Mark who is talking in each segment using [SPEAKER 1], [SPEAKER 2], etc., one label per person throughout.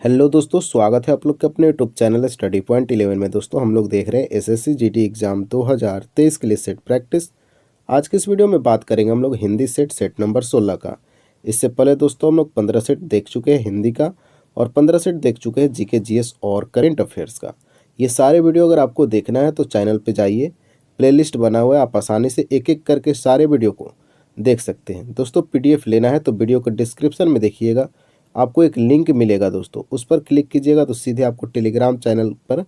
[SPEAKER 1] Hello दोस्तों, स्वागत है आप लोग के अपने यूट्यूब चैनल स्टडी पॉइंट 11 में। दोस्तों हम लोग देख रहे हैं एसएससी जीडी एग्जाम 2023 के लिए सेट प्रैक्टिस। आज के इस वीडियो में बात करेंगे हम लोग हिंदी सेट नंबर 16 का। इससे पहले दोस्तों हम लोग 15 सेट देख चुके हैं हिंदी का और 15 सेट देख चुके हैं जीके जीएस और करेंट अफेयर्स का। ये सारे वीडियो अगर आपको देखना है तो चैनल पर जाइए, प्लेलिस्ट बना हुआ है, आप आसानी से एक एक करके सारे वीडियो को देख सकते हैं। दोस्तों PDF लेना है तो वीडियो को डिस्क्रिप्शन में देखिएगा, आपको एक लिंक मिलेगा दोस्तों, उस पर क्लिक कीजिएगा तो सीधे आपको टेलीग्राम चैनल पर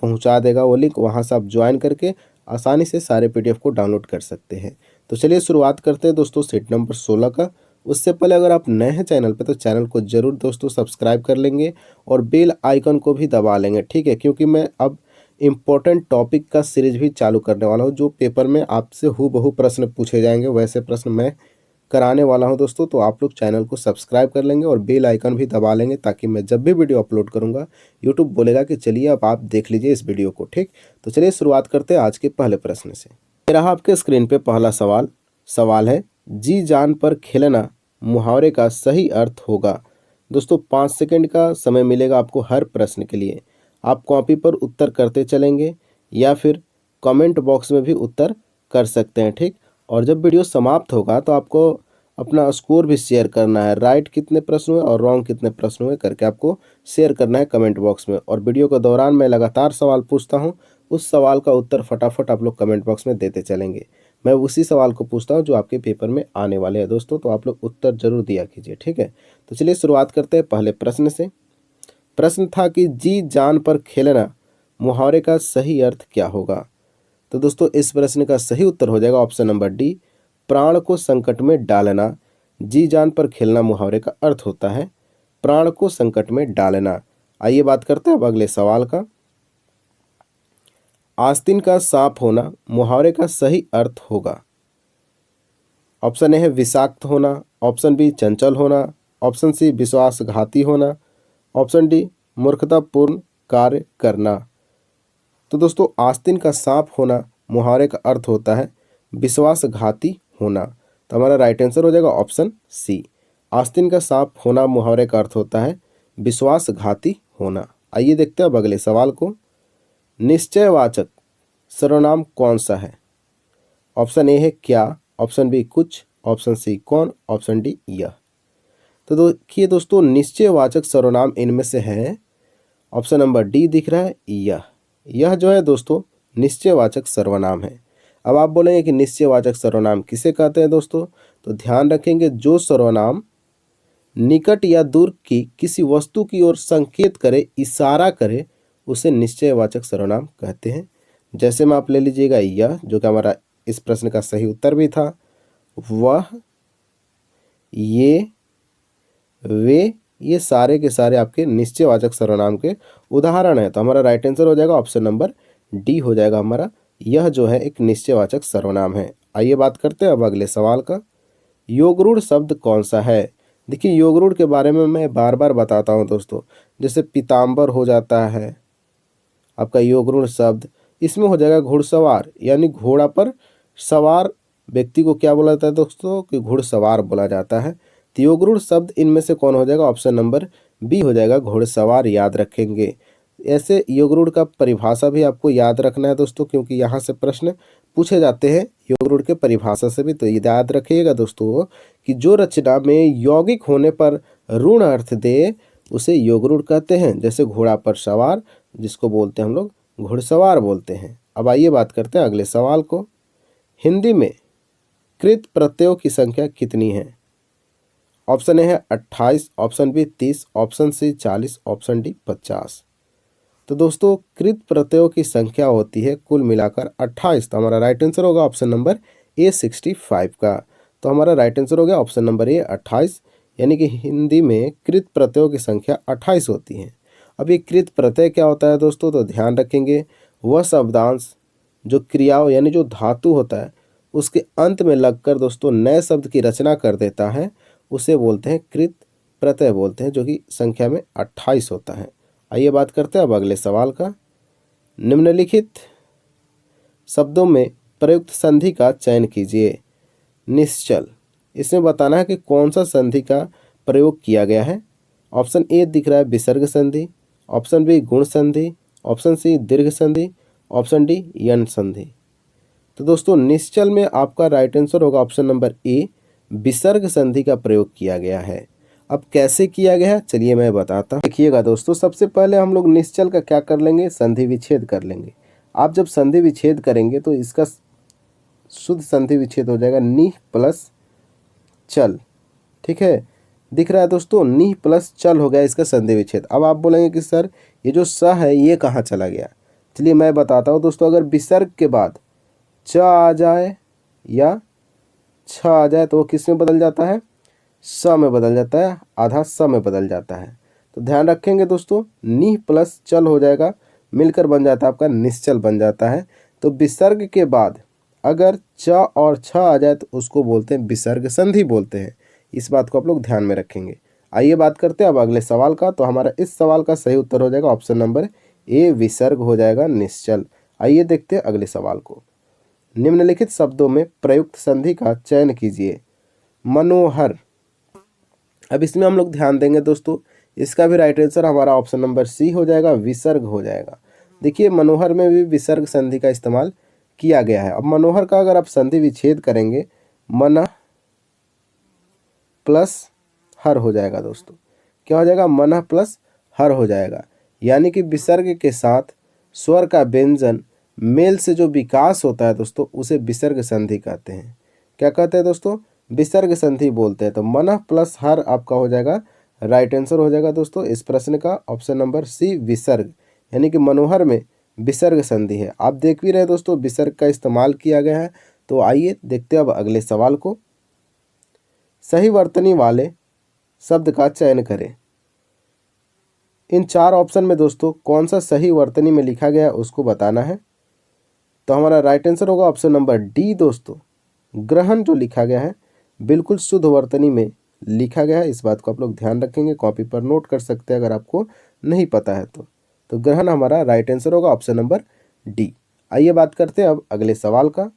[SPEAKER 1] पहुंचा देगा वो लिंक। वहां से आप ज्वाइन करके आसानी से सारे PDF को डाउनलोड कर सकते हैं। तो चलिए शुरुआत करते हैं दोस्तों सेट नंबर 16 का। उससे पहले अगर आप नए हैं चैनल पर तो चैनल को जरूर दोस्तों सब्सक्राइब कर लेंगे और बेल आइकन को भी दबा लेंगे, ठीक है, क्योंकि मैं अब इम्पोर्टेंट टॉपिक का सीरीज भी चालू करने वाला हूँ। जो पेपर में आपसे हूबहू प्रश्न पूछे जाएंगे वैसे प्रश्न मैं कराने वाला हूं दोस्तों। तो आप लोग चैनल को सब्सक्राइब कर लेंगे और बेल आइकन भी दबा लेंगे, ताकि मैं जब भी वीडियो अपलोड करूंगा यूट्यूब बोलेगा कि चलिए अब आप देख लीजिए इस वीडियो को, ठीक। तो चलिए शुरुआत करते हैं आज के पहले प्रश्न से। ये रहा आपके स्क्रीन पे पहला सवाल है, जी जान पर खेलना मुहावरे का सही अर्थ होगा। दोस्तों 5 सेकंड का समय मिलेगा आपको हर प्रश्न के लिए। आप कॉपी पर उत्तर करते चलेंगे या फिर कमेंट बॉक्स में भी उत्तर कर सकते हैं, ठीक। और जब वीडियो समाप्त होगा तो आपको अपना स्कोर भी शेयर करना है, राइट कितने प्रश्न हुए और रॉन्ग कितने प्रश्न हुए करके आपको शेयर करना है कमेंट बॉक्स में। और वीडियो के दौरान मैं लगातार सवाल पूछता हूं, उस सवाल का उत्तर फटाफट आप लोग कमेंट बॉक्स में देते चलेंगे। मैं उसी सवाल को पूछता हूं जो आपके पेपर में आने वाले हैं दोस्तों, तो आप लोग उत्तर जरूर दिया कीजिए, ठीक है। तो चलिए शुरुआत करते हैं पहले प्रश्न से। प्रश्न था कि जी जान पर खेलना मुहावरे का सही अर्थ क्या होगा। तो दोस्तों इस प्रश्न का सही उत्तर हो जाएगा ऑप्शन नंबर डी, प्राण को संकट में डालना। जी जान पर खेलना मुहावरे का अर्थ होता है प्राण को संकट में डालना। आइए बात करते हैं अब अगले सवाल का। आस्तीन का सांप होना मुहावरे का सही अर्थ होगा। ऑप्शन ए है विषाक्त होना, ऑप्शन बी चंचल होना, ऑप्शन सी विश्वासघाती होना, ऑप्शन डी मूर्खतापूर्ण कार्य करना। तो दोस्तों आस्तीन का सांप होना मुहावरे का अर्थ होता है विश्वासघाती होना। तो हमारा राइट आंसर हो जाएगा ऑप्शन सी, आस्तीन का सांप होना मुहावरे का अर्थ होता है विश्वासघाती होना। आइए देखते हैं अब अगले सवाल को। निश्चयवाचक सर्वनाम कौन सा है। ऑप्शन ए है क्या, ऑप्शन बी कुछ, ऑप्शन सी कौन, ऑप्शन डी यह। तो देखिए दोस्तों निश्चयवाचक सर्वनाम इनमें से है, ऑप्शन नंबर डी दिख रहा है यह जो है दोस्तों निश्चयवाचक सर्वनाम है। अब आप बोलेंगे कि निश्चयवाचक सर्वनाम किसे कहते हैं दोस्तों, तो ध्यान रखेंगे जो सर्वनाम निकट या दूर की किसी वस्तु की ओर संकेत करे, इशारा करे, उसे निश्चयवाचक सर्वनाम कहते हैं। जैसे में आप ले लीजिएगा यह, जो कि हमारा इस प्रश्न का सही उत्तर भी था, वह, ये, वे, ये सारे के सारे आपके निश्चयवाचक सर्वनाम के उदाहरण है। तो हमारा राइट आंसर हो जाएगा ऑप्शन नंबर डी हो जाएगा हमारा, यह जो है एक निश्चयवाचक सर्वनाम है। आइए बात करते हैं अब अगले सवाल का। योगरूढ़ शब्द कौन सा है। देखिए योगरूढ़ के बारे में मैं बार बार बताता हूँ दोस्तों, जैसे पीताम्बर हो जाता है आपका योगरूढ़ शब्द, इसमें हो जाएगा घुड़सवार, यानी घोड़ा पर सवार व्यक्ति को क्या बोला जाता है दोस्तों, कि घुड़सवार बोला जाता है। तो योगरूढ़ शब्द इनमें से कौन हो जाएगा, ऑप्शन नंबर बी हो जाएगा घुड़सवार, याद रखेंगे। ऐसे योगरूढ़ का परिभाषा भी आपको याद रखना है दोस्तों, क्योंकि यहाँ से प्रश्न पूछे जाते हैं योगरूढ़ के परिभाषा से भी। तो याद रखिएगा दोस्तों कि जो रचना में यौगिक होने पर ऋण अर्थ दे उसे योगरूढ़ कहते हैं। जैसे घोड़ा पर सवार, जिसको बोलते हैं हम लोग घुड़सवार बोलते हैं। अब आइए बात करते हैं अगले सवाल को। हिंदी में कृत प्रत्ययों की संख्या कितनी है। ऑप्शन ए है 28, option B 30, option C 40, option D 50। तो दोस्तों कृत प्रत्ययों की संख्या होती है कुल मिलाकर 28। तो हमारा राइट आंसर होगा ऑप्शन नंबर ए 65 का। तो हमारा राइट आंसर हो गया ऑप्शन नंबर ए 28, यानी कि हिंदी में कृत प्रत्ययों की संख्या 28 होती है। अब ये कृत प्रत्यय क्या होता है दोस्तों, तो ध्यान रखेंगे वह शब्दांश जो क्रियाओं यानी जो धातु होता है उसके अंत में लगकर दोस्तों नए शब्द की रचना कर देता है, उसे बोलते हैं कृत प्रत्यय बोलते हैं, जो कि संख्या में 28 होता है। आइए बात करते हैं अब अगले सवाल का। निम्नलिखित शब्दों में प्रयुक्त संधि का चयन कीजिए। निश्चल, इसमें बताना है कि कौन सा संधि का प्रयोग किया गया है। ऑप्शन ए दिख रहा है विसर्ग संधि, ऑप्शन बी गुण संधि, ऑप्शन सी दीर्घ संधि, ऑप्शन डी यण संधि। तो दोस्तों निश्चल में आपका राइट आंसर होगा ऑप्शन नंबर ए, विसर्ग संधि का प्रयोग किया गया है। अब कैसे किया गया है चलिए मैं बताता हूँ। देखिएगा दोस्तों, सबसे पहले हम लोग निश्चल का क्या कर लेंगे, संधि विच्छेद कर लेंगे। आप जब संधि विच्छेद करेंगे तो इसका शुद्ध संधि विच्छेद हो जाएगा नी प्लस चल। ठीक है, दिख रहा है दोस्तों, नी प्लस चल हो गया इसका संधि विच्छेद। अब आप बोलेंगे कि सर ये जो स है ये कहाँ चला गया। चलिए मैं बताता हूँ दोस्तों, अगर विसर्ग के बाद च आ जाए या छ आ जाए तो वो किस में बदल जाता है, स में बदल जाता है, आधा स में बदल जाता है। तो ध्यान रखेंगे दोस्तों, नी प्लस चल हो जाएगा, मिलकर बन जाता है आपका निश्चल बन जाता है। तो विसर्ग के बाद अगर च और छ आ जाए तो उसको बोलते हैं विसर्ग संधि बोलते हैं। इस बात को आप लोग ध्यान में रखेंगे। आइए बात करते हैं अब अगले सवाल का। तो हमारा इस सवाल का सही उत्तर हो जाएगा ऑप्शन नंबर ए, विसर्ग हो जाएगा निश्चल। आइए देखते हैं अगले सवाल को। निम्नलिखित शब्दों में प्रयुक्त संधि का चयन कीजिए। मनोहर। अब इसमें हम लोग ध्यान देंगे दोस्तों, इसका भी राइट आंसर हमारा ऑप्शन नंबर सी हो जाएगा, विसर्ग हो जाएगा। देखिए मनोहर में भी विसर्ग संधि का इस्तेमाल किया गया है। अब मनोहर का अगर आप संधि विच्छेद करेंगे, मन प्लस हर हो जाएगा दोस्तों। क्या हो जाएगा, मन प्लस हर हो जाएगा। यानी कि विसर्ग के साथ स्वर का व्यंजन मेल से जो विकास होता है दोस्तों, उसे विसर्ग संधि कहते हैं। क्या कहते हैं दोस्तों, विसर्ग संधि बोलते हैं। तो मन प्लस हर आपका हो जाएगा राइट आंसर हो जाएगा दोस्तों इस प्रश्न का ऑप्शन नंबर सी, विसर्ग। यानी कि मनोहर में विसर्ग संधि है। आप देख भी रहे दोस्तों, विसर्ग का इस्तेमाल किया गया है। तो आइए देखते हैं अब अगले सवाल को। सही वर्तनी वाले शब्द का चयन करें। इन 4 ऑप्शन में दोस्तों कौन सा सही वर्तनी में लिखा गया है उसको बताना है। तो हमारा राइट आंसर होगा ऑप्शन नंबर डी दोस्तों, ग्रहण जो लिखा गया है बिल्कुल शुद्ध वर्तनी में लिखा गया है। इस बात को आप लोग ध्यान रखेंगे, कॉपी पर नोट कर सकते हैं अगर आपको नहीं पता है तो ग्रहण हमारा राइट आंसर होगा ऑप्शन नंबर डी। आइए बात करते हैं अब अगले सवाल का।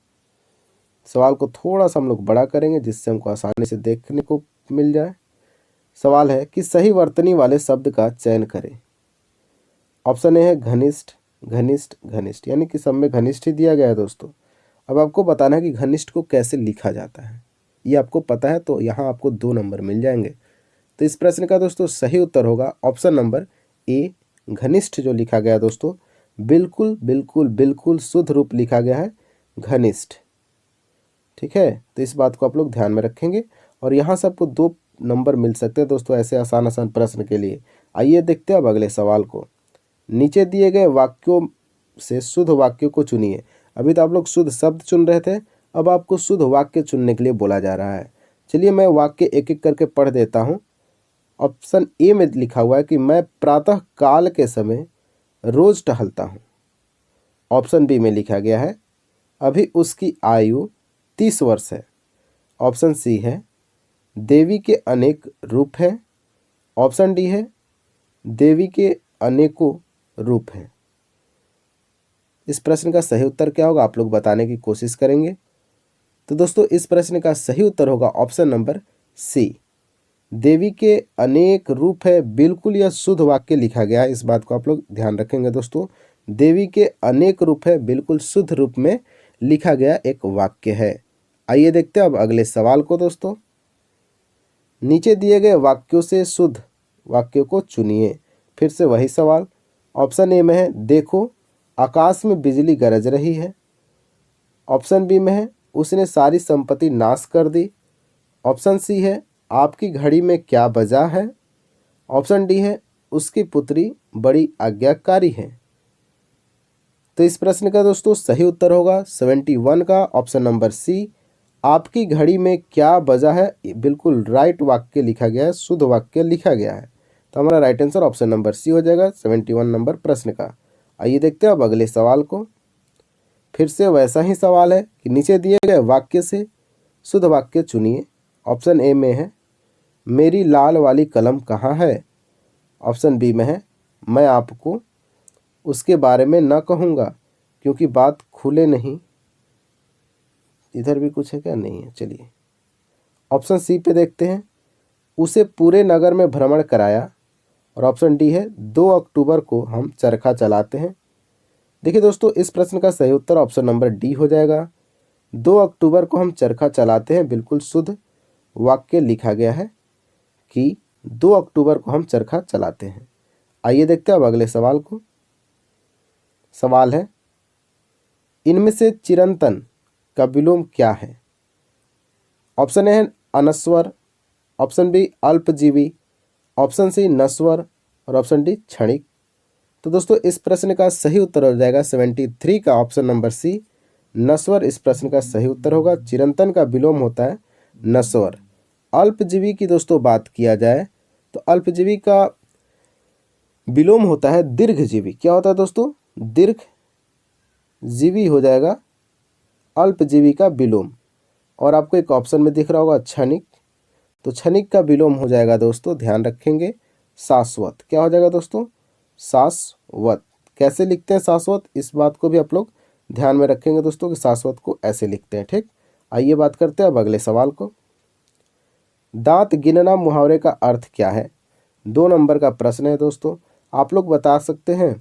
[SPEAKER 1] सवाल को थोड़ा सा हम लोग बड़ा करेंगे जिससे हमको आसानी से देखने को मिल जाए। सवाल है कि सही वर्तनी वाले शब्द का चयन करें। ऑप्शन ए है घनिष्ठ, घनिष्ठ, घनिष्ठ, यानी कि सब में घनिष्ठ ही दिया गया है दोस्तों। अब आपको बताना है कि घनिष्ठ को कैसे लिखा जाता है। ये आपको पता है तो यहाँ आपको 2 नंबर मिल जाएंगे। तो इस प्रश्न का दोस्तों सही उत्तर होगा ऑप्शन नंबर ए, घनिष्ठ जो लिखा गया है दोस्तों, बिल्कुल बिल्कुल बिल्कुल शुद्ध रूप लिखा गया है घनिष्ठ। ठीक है, तो इस बात को आप लोग ध्यान में रखेंगे और यहाँ से आपको 2 नंबर मिल सकते हैं दोस्तों ऐसे आसान आसान प्रश्न के लिए। आइए देखते हैं अब अगले सवाल को। नीचे दिए गए वाक्यों से शुद्ध वाक्यों को चुनिए। अभी तो आप लोग शुद्ध शब्द चुन रहे थे, अब आपको शुद्ध वाक्य चुनने के लिए बोला जा रहा है। चलिए मैं वाक्य एक एक करके पढ़ देता हूँ। ऑप्शन ए में लिखा हुआ है कि मैं प्रातः काल के समय रोज टहलता हूँ। ऑप्शन बी में लिखा गया है अभी उसकी आयु 30 वर्ष है। ऑप्शन सी है देवी के अनेक रूप हैं। ऑप्शन डी है देवी के अनेकों रूप हैं। इस प्रश्न का सही उत्तर क्या होगा आप लोग बताने की कोशिश करेंगे। तो दोस्तों इस प्रश्न का सही उत्तर होगा ऑप्शन नंबर सी, देवी के अनेक रूप है। बिल्कुल यह शुद्ध वाक्य लिखा गया है, इस बात को आप लोग ध्यान रखेंगे दोस्तों। देवी के अनेक रूप है बिल्कुल शुद्ध रूप में लिखा गया एक वाक्य है। आइए देखते हैं अब अगले सवाल को दोस्तों। नीचे दिए गए वाक्यों से शुद्ध वाक्यों को चुनिए। फिर से वही सवाल। ऑप्शन ए में है देखो आकाश में बिजली गरज रही है। ऑप्शन बी में है उसने सारी संपत्ति नाश कर दी। ऑप्शन सी है आपकी घड़ी में क्या बजा है। ऑप्शन डी है उसकी पुत्री बड़ी आज्ञाकारी है। तो इस प्रश्न का दोस्तों सही उत्तर होगा 71 का ऑप्शन नंबर सी, आपकी घड़ी में क्या बजा है। बिल्कुल राइट वाक्य लिखा गया है, शुद्ध वाक्य लिखा गया है। तो हमारा right answer option number C हो जाएगा 71 नंबर प्रश्न का। आइए देखते हैं अब अगले सवाल को। फिर से वैसा ही सवाल है कि नीचे दिए गए वाक्य से शुद्ध वाक्य चुनिए। ऑप्शन ए में है मेरी लाल वाली कलम कहाँ है। ऑप्शन बी में है मैं आपको उसके बारे में न कहूँगा क्योंकि बात खुले नहीं। इधर भी कुछ है क्या, नहीं है। चलिए ऑप्शन सी पे देखते हैं उसे पूरे नगर में भ्रमण कराया और ऑप्शन डी है 2 अक्टूबर को हम चरखा चलाते हैं। देखिए दोस्तों, इस प्रश्न का सही उत्तर ऑप्शन नंबर डी हो जाएगा। 2 अक्टूबर को हम चरखा चलाते हैं, बिल्कुल शुद्ध वाक्य लिखा गया है कि 2 अक्टूबर को हम चरखा चलाते हैं। आइए देखते हैं अब अगले सवाल को। सवाल है, इनमें से चिरंतन का विलोम क्या है? ऑप्शन ए है अनस्वर, ऑप्शन बी अल्पजीवी, ऑप्शन सी नस्वर और ऑप्शन डी क्षणिक। तो दोस्तों, इस प्रश्न का सही उत्तर हो जाएगा 73 का ऑप्शन नंबर सी, नस्वर इस प्रश्न का सही उत्तर होगा। चिरंतन का विलोम होता है नस्वर। अल्पजीवी की दोस्तों बात किया जाए तो अल्पजीवी का विलोम होता है दीर्घजीवी। क्या होता है दोस्तों? दीर्घजीवी हो जाएगा अल्पजीवी का विलोम। और आपको एक ऑप्शन में दिख रहा होगा क्षणिक, तो क्षणिक का विलोम हो जाएगा दोस्तों, ध्यान रखेंगे, शाश्वत। क्या हो जाएगा दोस्तों? शाश्वत। कैसे लिखते हैं शाश्वत, इस बात को भी आप लोग ध्यान में रखेंगे दोस्तों कि शाश्वत को ऐसे लिखते हैं। ठीक, आइए बात करते हैं अब अगले सवाल को। दांत गिनना मुहावरे का अर्थ क्या है? 2 नंबर का प्रश्न है दोस्तों, आप लोग बता सकते हैं।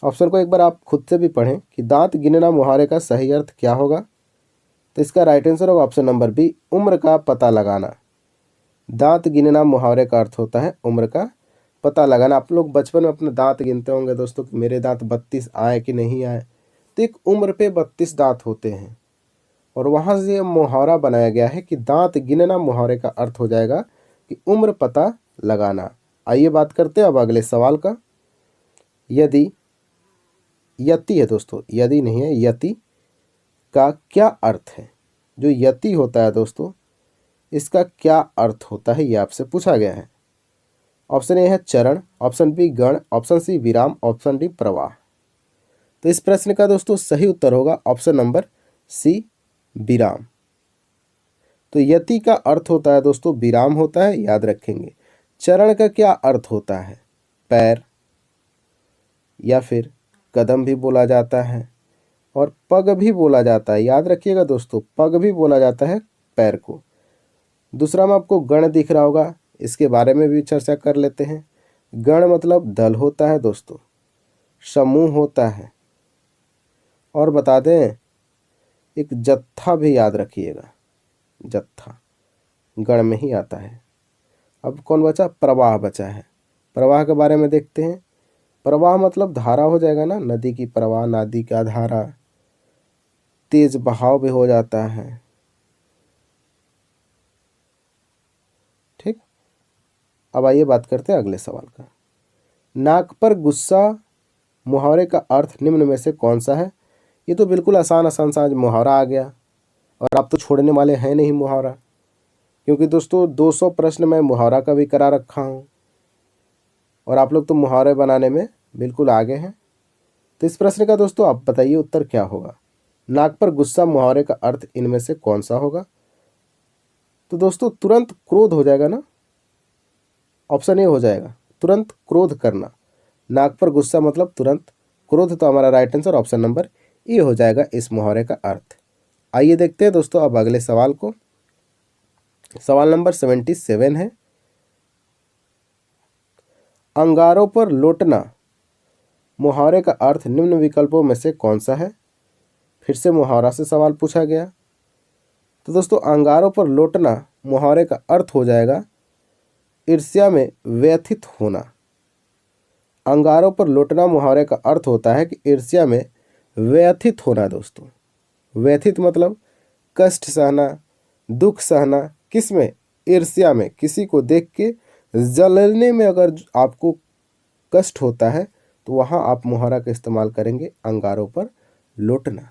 [SPEAKER 1] ऑप्शन को एक बार आप खुद से भी पढ़ें कि दांत गिनना मुहावरे का सही अर्थ क्या होगा। तो इसका राइट आंसर होगा ऑप्शन नंबर बी, उम्र का पता लगाना। दांत गिनना मुहावरे का अर्थ होता है उम्र का पता लगाना। आप लोग बचपन में अपने दांत गिनते होंगे दोस्तों कि मेरे दांत 32 आए कि नहीं आए। तो एक उम्र पे 32 दांत होते हैं और वहाँ से मुहावरा बनाया गया है कि दांत गिनना मुहावरे का अर्थ हो जाएगा कि उम्र पता लगाना। आइए बात करते हैं अब अगले सवाल का। यदि, यति है दोस्तों, यदि नहीं है, यति का क्या अर्थ है? जो यति होता है दोस्तों, इसका क्या अर्थ होता है, ये आपसे पूछा गया है। ऑप्शन ए है चरण, ऑप्शन बी गण, ऑप्शन सी विराम, ऑप्शन डी प्रवाह। तो इस प्रश्न का दोस्तों सही उत्तर होगा ऑप्शन नंबर सी, विराम। तो यति का अर्थ होता है दोस्तों विराम होता है, याद रखेंगे। चरण का क्या अर्थ होता है? पैर या फिर कदम भी बोला जाता है और पग भी बोला जाता है, याद रखिएगा दोस्तों, पग भी बोला जाता है पैर को। दूसरा में आपको गण दिख रहा होगा, इसके बारे में भी चर्चा कर लेते हैं। गण मतलब दल होता है दोस्तों, समूह होता है। और बता दें, एक जत्था भी याद रखिएगा, जत्था गण में ही आता है। अब कौन बचा? प्रवाह बचा है। प्रवाह के बारे में देखते हैं। प्रवाह मतलब धारा हो जाएगा ना, नदी की प्रवाह, नदी का धारा, तेज बहाव भी हो जाता है। ठीक, अब आइए बात करते हैं अगले सवाल का। नाक पर गुस्सा मुहावरे का अर्थ निम्न में से कौन सा है? ये तो बिल्कुल आसान आसान सा मुहावरा आ गया और आप तो छोड़ने वाले हैं नहीं मुहावरा, क्योंकि दोस्तों 200 प्रश्न मैं मुहावरा का भी करा रखा हूँ और आप लोग तो मुहावरे बनाने में बिल्कुल आगे हैं। तो इस प्रश्न का दोस्तों आप बताइए उत्तर क्या होगा। नाक पर गुस्सा मुहावरे का अर्थ इनमें से कौन सा होगा? तो दोस्तों तुरंत क्रोध हो जाएगा ना, ऑप्शन ए हो जाएगा, तुरंत क्रोध करना। नाक पर गुस्सा मतलब तुरंत क्रोध, तो हमारा right answer option number A हो जाएगा इस मुहावरे का अर्थ। आइए देखते हैं दोस्तों अब अगले सवाल को। सवाल नंबर 77 है, अंगारों पर लौटना मुहावरे का अर्थ निम्न विकल्पों में से कौन सा है? फिर से मुहावरा से सवाल पूछा गया। तो दोस्तों अंगारों पर लौटना मुहावरे का अर्थ हो जाएगा ईर्ष्या में व्यथित होना। अंगारों पर लौटना मुहावरे का अर्थ होता है कि ईर्ष्या में व्यथित होना। दोस्तों व्यथित मतलब कष्ट सहना, दुख सहना, किस में? ईर्ष्या में। किसी को देख के जलने में अगर आपको कष्ट होता है तो वहाँ आप मुहावरा का इस्तेमाल करेंगे अंगारों पर लौटना।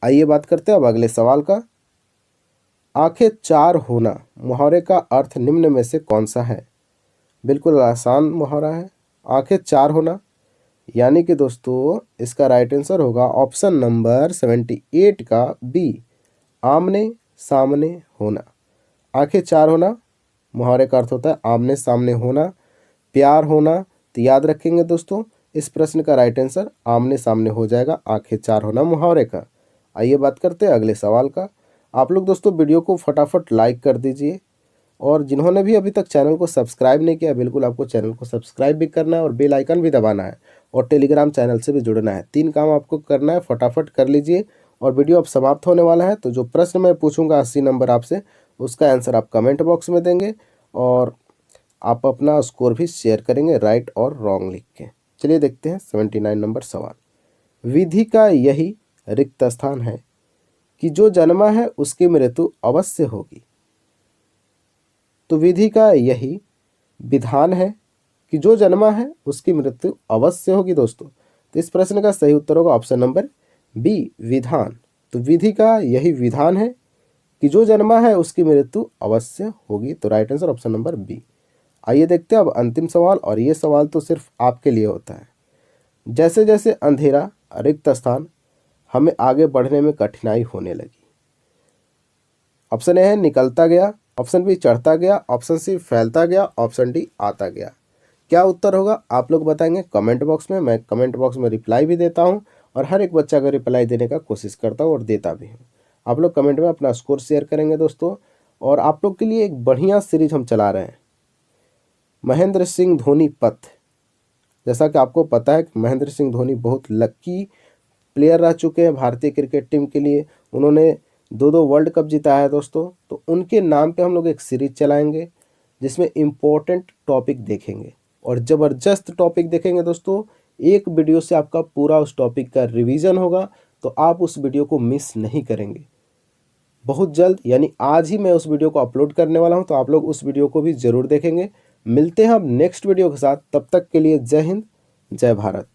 [SPEAKER 1] आइए बात करते हैं अब अगले सवाल का। आंखें चार होना मुहावरे का अर्थ निम्न में से कौन सा है? बिल्कुल आसान मुहावरा है, आंखें चार होना, यानी कि दोस्तों इसका राइट आंसर होगा ऑप्शन नंबर 78 का बी, आमने सामने होना। आंखें चार होना मुहावरे का अर्थ होता है आमने सामने होना, प्यार होना। तो याद रखेंगे दोस्तों, इस प्रश्न का राइट आंसर आमने सामने हो जाएगा, आंखें चार होना मुहावरे का। आइए बात करते हैं अगले सवाल का। आप लोग दोस्तों वीडियो को फटाफट लाइक कर दीजिए और जिन्होंने भी अभी तक चैनल को सब्सक्राइब नहीं किया, बिल्कुल आपको चैनल को सब्सक्राइब भी करना है और बेल आइकन भी दबाना है और टेलीग्राम चैनल से भी जुड़ना है। 3 काम आपको करना है, फटाफट कर लीजिए। और वीडियो अब समाप्त होने वाला है, तो जो प्रश्न मैं पूछूंगा 80 नंबर आपसे, उसका आंसर आप कमेंट बॉक्स में देंगे और आप अपना स्कोर भी शेयर करेंगे राइट और रॉन्ग लिख के। चलिए देखते हैं 79 नंबर सवाल। विधि का यही रिक्त स्थान है कि जो जन्मा है उसकी मृत्यु अवश्य होगी। तो विधि का यही विधान है कि जो जन्मा है उसकी मृत्यु अवश्य होगी दोस्तों। तो इस प्रश्न का सही उत्तर होगा ऑप्शन नंबर बी, विधान। तो विधि का यही विधान है कि जो जन्मा है उसकी मृत्यु अवश्य होगी। तो right answer option number B. आइए देखते हैं अब अंतिम सवाल, और ये सवाल तो सिर्फ आपके लिए होता है। जैसे जैसे अंधेरा रिक्त स्थान, हमें आगे बढ़ने में कठिनाई होने लगी। ऑप्शन ए है निकलता गया, ऑप्शन बी चढ़ता गया, ऑप्शन सी फैलता गया, ऑप्शन डी आता गया। क्या उत्तर होगा आप लोग बताएंगे कमेंट बॉक्स में। मैं कमेंट बॉक्स में रिप्लाई भी देता हूं और हर एक बच्चा का रिप्लाई देने का कोशिश करता हूं और देता भी हूं। आप लोग कमेंट में अपना स्कोर शेयर करेंगे दोस्तों। और आप लोग के लिए एक बढ़िया सीरीज हम चला रहे हैं, महेंद्र सिंह धोनी पथ। जैसा कि आपको पता है कि महेंद्र सिंह धोनी बहुत लकी प्लेयर रह चुके हैं भारतीय क्रिकेट टीम के लिए। उन्होंने 2 वर्ल्ड कप जीता है दोस्तों। तो उनके नाम पे हम लोग एक सीरीज चलाएंगे जिसमें इम्पोर्टेंट टॉपिक देखेंगे और ज़बरदस्त टॉपिक देखेंगे दोस्तों। एक वीडियो से आपका पूरा उस टॉपिक का रिवीजन होगा, तो आप उस वीडियो को मिस नहीं करेंगे। बहुत जल्द यानी आज ही मैं उस वीडियो को अपलोड करने वाला हूं, तो आप लोग उस वीडियो को भी ज़रूर देखेंगे। मिलते हैं अब नेक्स्ट वीडियो के साथ, तब तक के लिए जय हिंद, जय भारत।